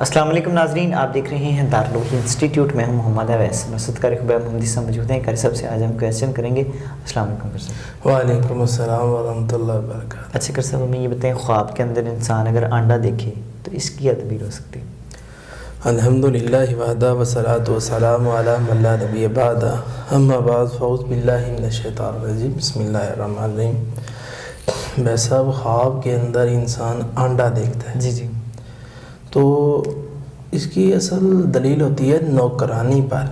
السلام علیکم ناظرین، آپ دیکھ رہے ہیں دارالعلوم انسٹیٹیوٹ میں ہوں محمد اویس نصرت قاری خبیر محمدی صاحب موجود ہیں۔ قاری صاحب سے آج ہم کویسچن کریں گے۔ السلام علیکم قاری صاحب۔ وعلیکم السلام ورحمۃ اللہ وبرکاتہ۔ اچھا قاری صاحب، ہمیں یہ بتائیں، خواب کے اندر انسان اگر انڈا دیکھے تو اس کی کیا تدبیر ہو سکتی ہے؟ الحمدللہ وحدہ والصلاۃ والسلام علی من لا نبی بعدہ، اما بعد فاعوذ باللہ من الشیطان الرجیم، بسم اللہ الرحمن الرحیم۔ بھائی صاحب، خواب کے اندر انسان انڈا دیکھتا ہے جی تو اس کی اصل دلیل ہوتی ہے نوکرانی پر،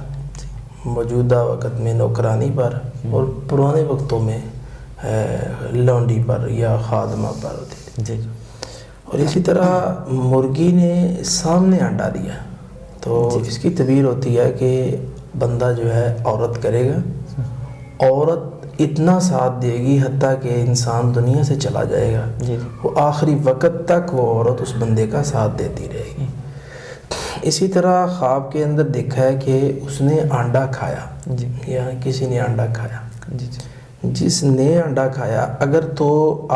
موجودہ وقت میں نوکرانی پر، اور پرانے وقتوں میں لونڈی پر یا خادمہ پر ہوتی تھی۔ اور اسی طرح مرغی نے سامنے انڈا دیا تو اس کی تعبیر ہوتی ہے کہ بندہ جو ہے عورت کرے گا، عورت اتنا ساتھ دے گی حتیٰ کہ انسان دنیا سے چلا جائے گا، وہ آخری وقت تک وہ عورت اس بندے کا ساتھ دیتی رہے گی۔ اسی طرح خواب کے اندر دیکھا ہے کہ اس نے انڈا کھایا، یا کسی نے انڈا کھایا، جس نے انڈا کھایا اگر تو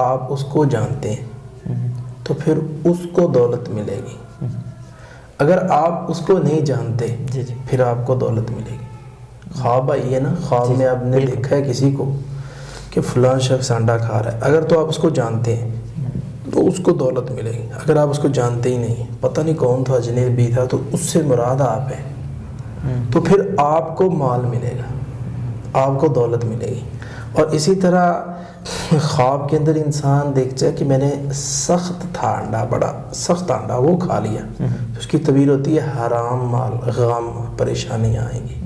آپ اس کو جانتے ہیں تو پھر اس کو دولت ملے گی، اگر آپ اس کو نہیں جانتے پھر آپ کو دولت ملے گی۔ خواب آئی ہے نا، خواب میں آپ نے دیکھا ہے کسی کو کہ فلاں شخص انڈا کھا رہا ہے، اگر تو آپ اس کو جانتے ہیں تو اس کو دولت ملے گی، اگر آپ اس کو جانتے ہی نہیں، پتہ نہیں کون تھا، اجنبی تھا، تو اس سے مراد آپ ہیں، تو پھر آپ کو مال ملے گا، آپ کو دولت ملے گی۔ اور اسی طرح خواب کے اندر انسان دیکھتا ہے کہ میں نے سخت تھا انڈا، بڑا سخت انڈا، وہ کھا لیا، اس کی تعبیر ہوتی ہے حرام مال، غم، پریشانیاں آئیں گی۔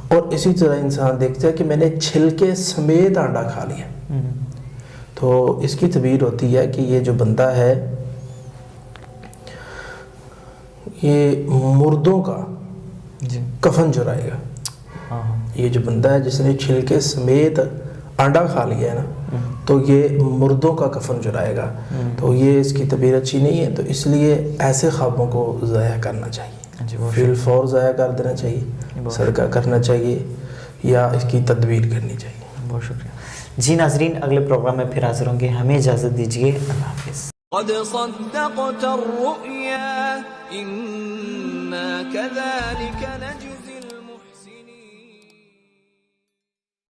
اور اسی طرح انسان دیکھتا ہے کہ میں نے چھلکے سمیت انڈا کھا لیا، تو اس کی تعبیر ہوتی ہے کہ یہ جو بندہ ہے یہ مردوں کا کفن جرائے گا۔ یہ جو بندہ ہے جس نے چھلکے سمیت انڈا کھا لیا ہے نا، تو یہ مردوں کا کفن جرائے گا، تو یہ اس کی تعبیر اچھی نہیں ہے، تو اس لیے ایسے خوابوں کو ضائع کرنا چاہیے، فی الفور ضائع کر دینا چاہیے، صدقہ کرنا چاہیے، یا اس کی تدبیر کرنی چاہیے۔ بہت شکریہ جی ناظرین، اگلے پروگرام میں پھر حاضر ہوں گے، ہمیں اجازت دیجیے، اللہ حافظ۔ قد صدقت الرؤيا إنا كذلك نجزي